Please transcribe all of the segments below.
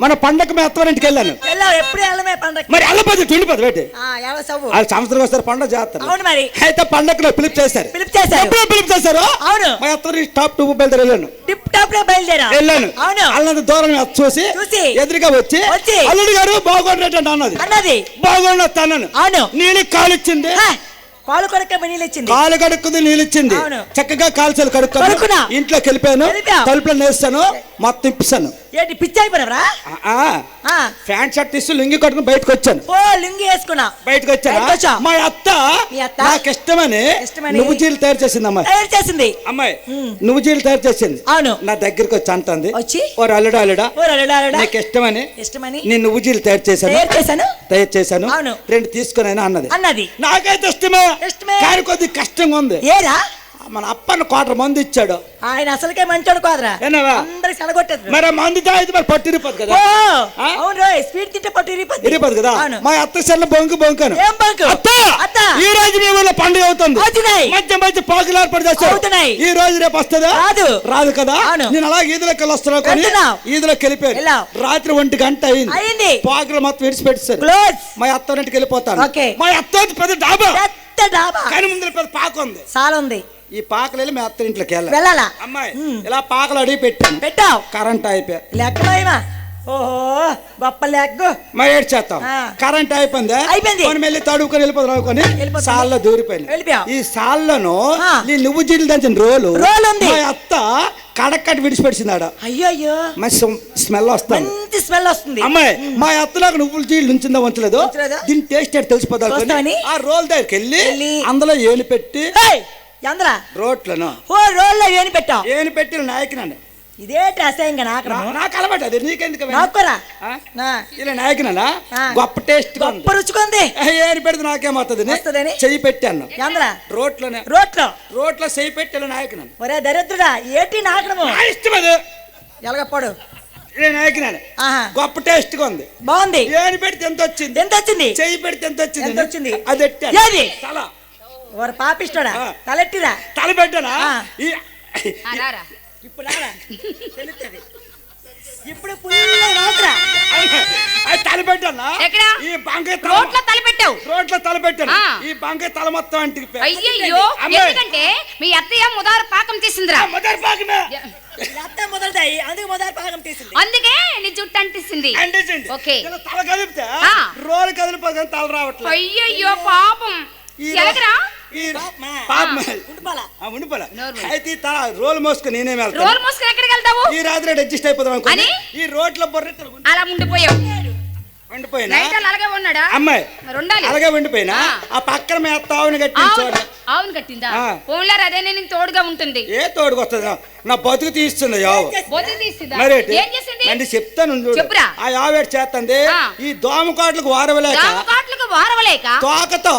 మన పండగ మీ అత్తవారింటికి వెళ్ళాను. ఎప్పుడు వెళ్ళమే పండగ? మరి వెళ్ళపోతే తుండిపోదు బయట. వాళ్ళు సంవత్సరం వస్తారు పండగ చేస్తారు. అవును మరి. అయితే పండగలో పిలుపు చేశారు. పిలుపు చేశారు. అవును. మా అత్తవారి టాప్ టూ బయలుదేరి వెళ్ళాను. టిప్ టాప్ లో బయలుదేరా వెళ్ళాను. అవును. అల్లంత దూరం చూసి ఎదురుగా వచ్చి అల్లుడు గారు బాగుండేట అన్నది. బాగుండొస్తా అన్నాను. అవును. నీళ్ళు కాలిచ్చింది. కాలు కడుక్కుంది, కాలు కడుక్కుంది, నీళ్ళు ఇచ్చింది. చక్కగా కాల్చాలు కడుక్కున్నా ఇంట్లోకి వెళ్ళిపోయాను. తలుపులో నేస్తాను, మొత్తం ఇప్పిస్తాను. ఏంటి పిచ్చి అయిపోయినవరా? ప్యాంట్ షర్ట్ తీసి లుంగి కట్టుకుని బయటకు వచ్చాను. లుంగి వేసుకున్నా బయటకు వచ్చాను. మా అత్త నాకు ఇష్టమని నువ్వు జీలు తయారు చేసింది. అమ్మాయి నువ్వు జీలు తయారు చేసింది. అవును. నా దగ్గరికి వచ్చి అంటుంది, ఓ అల్లుడా నీకు ఇష్టమని నేను నువ్వు జీలు తయారు చేశాను. 2 తీసుకుని అన్నది. నాకైతే ఇష్టమే, కానీ కొద్దిగా కష్టంగా ఉంది. ఏరా మన అప్పన్న 1/4 మంది ఇచ్చాడు. ఆయన అసలుకే మంచోడు కాదురా. అందరికి సెలగొట్టేది. మరి మంది తాగితే మరి పట్టు ఇరిపోదు కదా. అవును, స్వీట్ తింటే పట్టు ఇరిపోదు కదా. మా అత్త సెల్ల బొంకాను. ఈ రోజు మీ ఊళ్ళో పండుగ అవుతుంది. మధ్య మధ్య పాకులు ఏర్పాటు చేస్తాయి. ఈ రోజు రేపు వస్తుందా? రాదు కదా. నేను అలా ఈదులోకి వస్తున్నా కానీ ఈదులోకి వెళ్ళిపోయాను. రాత్రి 1 గంట అయింది. పాకులు మొత్తం విడిచిపెట్టాను. మా అత్త వెళ్ళిపోతాను. మా అత్త పెద్ద డాబా కానీ ముందు పెద్ద పాక ఉంది, చాలా ఉంది. ఈ పాకలు వెళ్ళి మీ అత్త ఇంట్లోకి వెళ్ళాలా? అమ్మాయి ఇలా పాకలు అడిగి పెట్టావు. కరెంట్ అయిపోయా. లెక్క ఓహో గొప్ప లెగ్గు. మరి ఏడ్చేస్తాం. కరెంట్ అయిపోయింది. వెళ్ళి తడుకొని వెళ్ళిపోతాం అనుకొని సాల్లో దూరిపోయింది. ఈ సాల్లను నువ్వు జీలు దంచిన రోలు మా అత్త కడక్కటి విడిచిపెట్టిందాడ. అయ్యో మంచి స్మెల్ వస్తుంది. అమ్మాయి మా అత్త నాకు నువ్వుల జీలు ఉంచిందా ఉంచలేదు, దీని టేస్ట్ తెలిసిపోతాను. ఆ రోల్ దగ్గరికి వెళ్ళి అందులో ఏని పెట్టి రోట్లను ఏని పెట్టి నాయకునండి. ఇదేంటి అసహ్యంగా నాకు అలవాటు. అది నీకెందుకు ఇలా నాయకునా? గొప్ప టేస్ట్ రుచుకుంది. ఏని పెడితే నాకేమవుతుంది? చెయ్యి పెట్టాను రోట్లో చెయ్యి పెట్టి నాయకునా. ఒరే దరిద్రుడా, ఏంటి నాకడము ఇష్టం. అది ఎలాగప్పుడు గొప్ప టేస్ట్ గా ఉంది, బాగుంది. ఏని పెడితే ఎంత వచ్చింది? చెయ్యి పెడితే ఎంత వచ్చింది? అది తల. ఓర పాపిస్తాడా? తలెట్టిరా? తల పెట్టానా? ఇప్పుడు తలపెట్టాను. ఈ బంగాయ రోడ్లో తలపెట్టాను. ఈ బంగాయ తల మొత్తం అంటే అయ్యో, ఎందుకంటే మీ అత్తయ్య ముదారు పాకం తీసిందిరా. ముదారు పాకమే అందుకే నీ జుట్టు అంటిస్తుంది. ఓకే, తల కదిపితే రోలు కదిలిపోతుంది, తల రావట్లేదు. అయ్యో పాపం. ఎలాగరా? అయితే రోల్ మోసుకుని నేనే ఎక్కడికి వెళ్తావు? ఈ రాత్రి అడ్జస్ట్ అయిపోతాం. ఈ రోడ్ల బొర్రె అలా ఉండిపోయావు. అమ్మాయి అలాగే ఉండిపోయినా ఆ పక్కన మీ అత్త ఆవును కట్టిందా? ఓన్లర్ అదే నేను తోడుగా ఉంటుంది. ఏ తోడుగా వస్తుంది? నా బతుకు తీస్తుంది. మరి చెప్తాను, ఆ ఆవేడు చేస్తుంది. ఈ దోమకాట్లకు వారవలేక తోకతో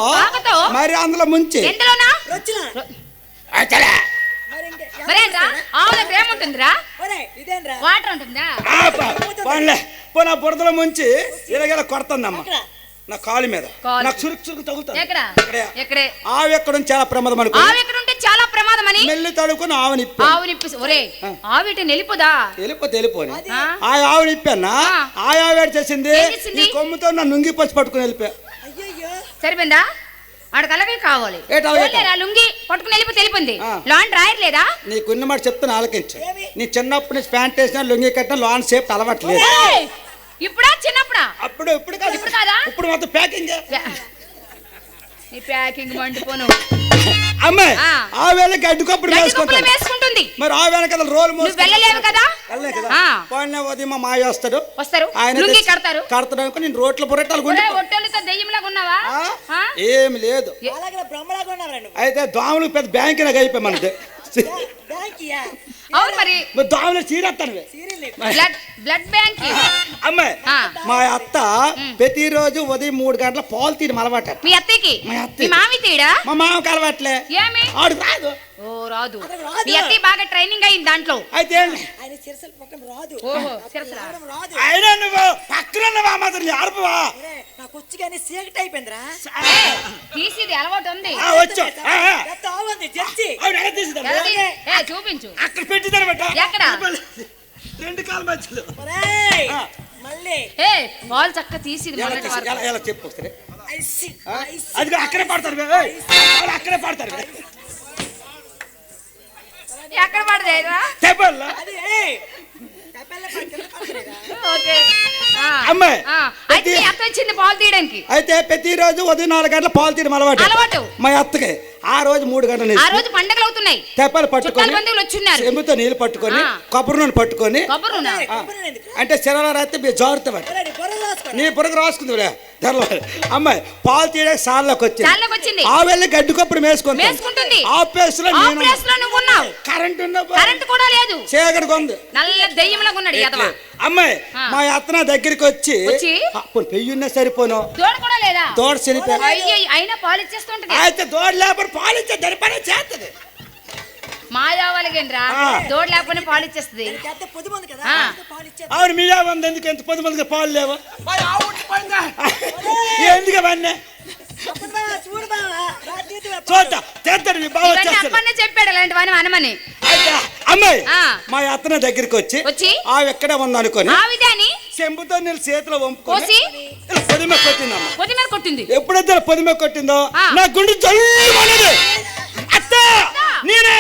మరి అందులో ముంచి నా బురదలో ముంచి ఇలాగ కొడుతుందమ్మా నా కాలు మీద. నాకు చురుకు చురుకు తగులుతుంది. ఆవు ఎక్కడ చాలా ప్రమాదం అనుకుంటే చాలా ప్రమాదం అని మెల్లి తడుకుని ఆవునిప్పి వెళ్ళిపోని ఆ ఆవునిప్పానా. ఆ ఆవేడు చేసింది కొమ్ముతో నా నుంగిపోసి పట్టుకుని వెళ్ళిపోయా. సరిపోయిందా? వాడికి అలాగే కావాలి. లుంగి పట్టుకుని వెళ్ళిపోయింది. లాంటి రాయట్లేదా? నీకున్న మాట చెప్తాను ఆలకించు. నీ చిన్నప్పటి నుంచి ప్యాంట్ వేసినా లుంగి కట్టినా లాన్ షేప్ అలవాట్లేదు. ఇప్పుడా చిన్నప్పుడా? ఇప్పుడు కాదా? ఇప్పుడు మొత్తం ప్యాకింగ్. నీ ప్యాకింగ్ మండిపోను. అమ్మాయి ఆ వేళ గడ్డికప్పుడు వేసుకుంటుంది. మరి ఆ వేళ కదా రోల్ వెళ్ళలేవు కదా. ఉదయం మా మాయ వస్తారు, ఆయన కడతాడు. నేను రోడ్ల బుర్రెట్టాలు ఏమి లేదు. అయితే దోమలు పెద్ద బ్యాంక్ లాగా అయిపోయి మనది. దోమలు చీరేస్తాను. అమ్మాయి మా అత్త ప్రతిరోజు ఉదయం 3 గంటల పాలు తీయడం అలవాటు. మీ అత్తకి మా మామకి అలవాట్లే. ఆడు రాదు. రాదు. మీ అత్తయ్య బాగా ట్రైనింగ్ అయింది దాంట్లో. అయితే నువ్వు పక్కన మాత్రం ఆడుపువా. తీసిది అలవాటు ఉంది. చూపించు. అక్కడ పెట్టిందనమాట. ఎక్కడ? 2 కాలు మధ్యలో ఏ పాలు చక్క తీసి ఇది మొదటి వరకు. ఎలా చెప్పు ఒకసారి. అది అక్కడే పాడతారు వాళ్ళు అక్కడే పాడతారు ఎక్కడ పడదేరా చెప్పాలా ఓకే అమ్మాయి అయితే మీ అత్త వచ్చింది పాలు తీయడానికి. అయితే ప్రతిరోజు ఉదయం 4 గంటల పాలు తీయడం అలవాటు మా అత్తకి. ఆ రోజు 3 గంటలు ఆ రోజు పండగలు అవుతున్నాయి, తెప్పలు పట్టుకొని బంధువులు వచ్చున్నారు, చెంబుతో నీళ్ళు పట్టుకొని కొబ్బరి నూనె పట్టుకొని అంటే శరీరం రాస్తే మీరు జాగ్రత్త నీ పొరకు రాసుకుంది అమ్మాయి పాలు తీయడానికి సార్లోకి వచ్చింది. ఆ వెళ్ళి గడ్డి కొబ్బరి వేసుకుంటుంది. ఆ ప్లేస్ లో కరెంట్ కరెంట్ కూడా లేదు, చీకటిగా ఉంది, నల్ల దెయ్యంలాగా ఉన్నాడు ఎదవ. అమ్మాయి మా అత్తన దగ్గరికి వచ్చి పెయ్యున్నా సరిపోను దోడ కూడా లేదా, దోడ చనిపోయి అయినా పాలు ఇచ్చేస్తుంటది. అయితే దోడ లేకపోతే పాలు ఇచ్చే దాని పని చేస్తుంది. మాయావలిగేంద్రా దోడ లేకపోతే పాలు ఇచ్చేస్తుంది. అవును మీయా ఉంది ఎందుకు ఎంత 10 మందికి పాలు లేవు ఎందుకు అవన్నీ చెప్పాడు అలాంటివని అనమని. అమ్మాయి మా అత్తన దగ్గరికి వచ్చి ఆవి ఎక్కడే ఉందనుకొని చెంబుతో నీళ్ళు చేతిలో వంపుకొని పొదిమే కొట్టింది. ఎప్పుడైతే పొదిమే కొట్టిందో నా గుండె జల్లుమన్నది. అత్త నేనే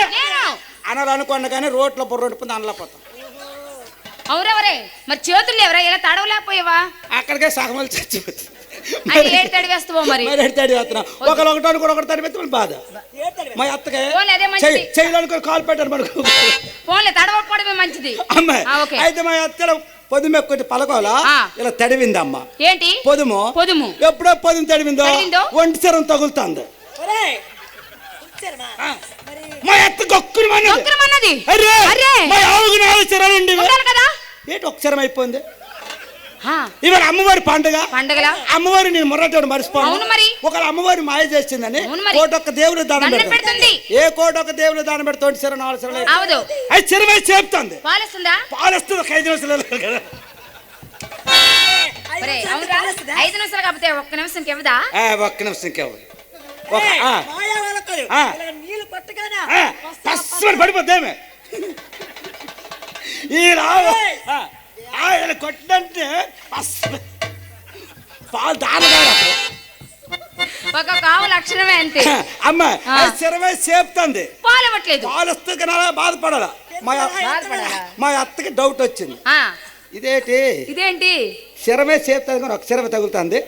అనాలనుకున్నా కానీ రోడ్లో పొర్రొడిపోయింది అనలేకపోతాం. అవురెవరే మరి చేతులు ఎవరా ఇలా తడవలేకపోయావా? అక్కడికే సగమలు చచ్చిపోతుంది. ఒకటి తడిపెత్తి బాధ మా అత్తగా చేయడానికి కాలు పెట్టారు మనకు. మంచిది అమ్మాయి అయితే మా అత్త పొదుము కొట్టి పలకోలా ఇలా తడివింది అమ్మ. ఏంటి పొదుము ఎప్పుడో పొదుము తడివిందో ఒంటి చెరం తగులుతుంది. మా అత్త గొక్కుమన్నది ఏంటి ఒక చెరం అయిపోయింది. ఇవాళ అమ్మవారి పండుగ అమ్మవారి నేను మొరటోడు మర్చిపోను. ఒకళ్ళ అమ్మవారి మాయ చేసిందని కోటొక్క దేవుడు దానం పెడుతుంది. ఏ కోటొక్క దేవుడు దానం పెడుతుంది 4 చెరలు అది చెరువై చెప్తుంది పాలిస్తుంది 5 నిమిషాలు కదా. 5 నిమిషాలు కాకపోతే ఒక్క నిమిషం కెవదా ఒక్క నిమిషం కెవదు పడిపోద్దేమే ఈ రావు ఆయన కొట్టంటే పాలు దానగాడు ఒక కావు లక్షణమే అంతే. అమ్మ చెరవై చేపుతుంది పాలు ఇవ్వట్లేదు. పాలు వస్తే కన్నా బాధపడాల. మా అత్తకి డౌట్ వచ్చింది ఇదేంటి చెరవై చేపుతుంది కానీ ఒక చెరవ తగులుతుంది.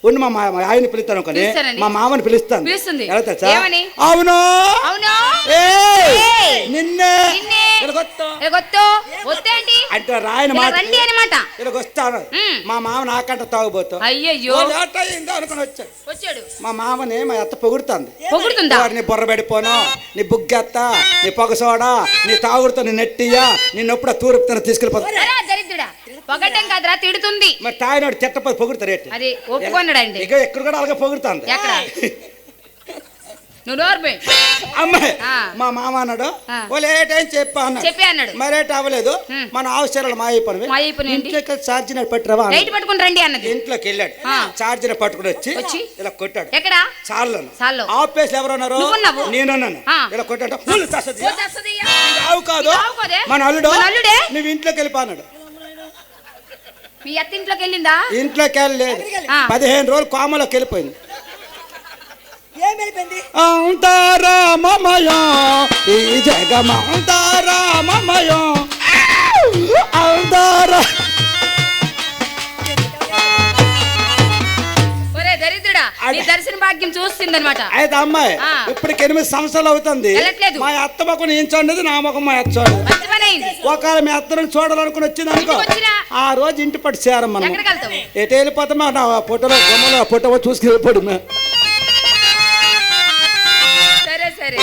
ఉండి మా ఆయన పిలుస్తాను అనుకోని మా మామని పిలుస్తాను. అవును నిన్నే అంటే రాయన మాట వస్తాను. మా మామ నాకంట తాగుబోతాం అనుకుని వచ్చాడు. మా మామని మా అత్త పొగుడుతుంది. నీ బుర్ర పెడిపోను, నీ బుగ్గెత్త, నీ పొగసోడా, నీ తాగుడుతో నీ నెట్టియా, నిన్నెప్పుడు తూర్పుతాను తీసుకెళ్ళిపోతా. పొగటం కాదురా తిడుతుంది. మరి తాగినాడు చెట్టపోయి పొగుడుతారు ఏంటి అది ఒప్పుకున్నాడండి. ఇక ఎక్కడ కూడా అలాగే పొగుడుతాంది. అమ్మాయి మా మామ అన్నాడు లేటైం చెప్పా అన్నాడు. మరేట అవ్వలేదు మన అవసరాలు మాయిపోయి ఇంట్లోకి ఛార్జర్ పట్టురావా ఇంట్లోకి వెళ్ళాడు. ఛార్జర్ పట్టుకుని వచ్చి ఇలా కొట్టాడు. చాలు ఆఫీస్ ఎవరున్నారు నేనున్నాను. ఇలా కొట్టాడు. ఆవు కాదు మన అల్లుడు నువ్వు ఇంట్లోకి వెళ్ళిపోన్నాడు. మీ అత్త ఇంట్లోకి వెళ్ళిందా? ఇంట్లోకి వెళ్ళలేదు. 15 రోజులు కోమలోకి వెళ్ళిపోయింది. అంతారామమయ ఈ జగమంతారామమయ అంతారా దరిద్రుడా నీ దర్శన భాగ్యం చూస్తుందన్నమాట. అయితే అమ్మాయి ఇప్పటికి 8 సంవత్సరాలు అవుతుంది. మా అత్త మొక్కను ఏం చూడలేదు, నా మొక్క మా అత్త చూడలేదు. ఒకవేళ మీ అత్తను చూడాలనుకుని వచ్చింది అనుకో ఆ రోజు ఇంటి పట్టు చేరం మనం ఎటు వెళ్ళిపోతామా నా ఫోటోలో బొమ్మలో ఫోటో చూసుకుని వెళ్ళిపోడు. సరే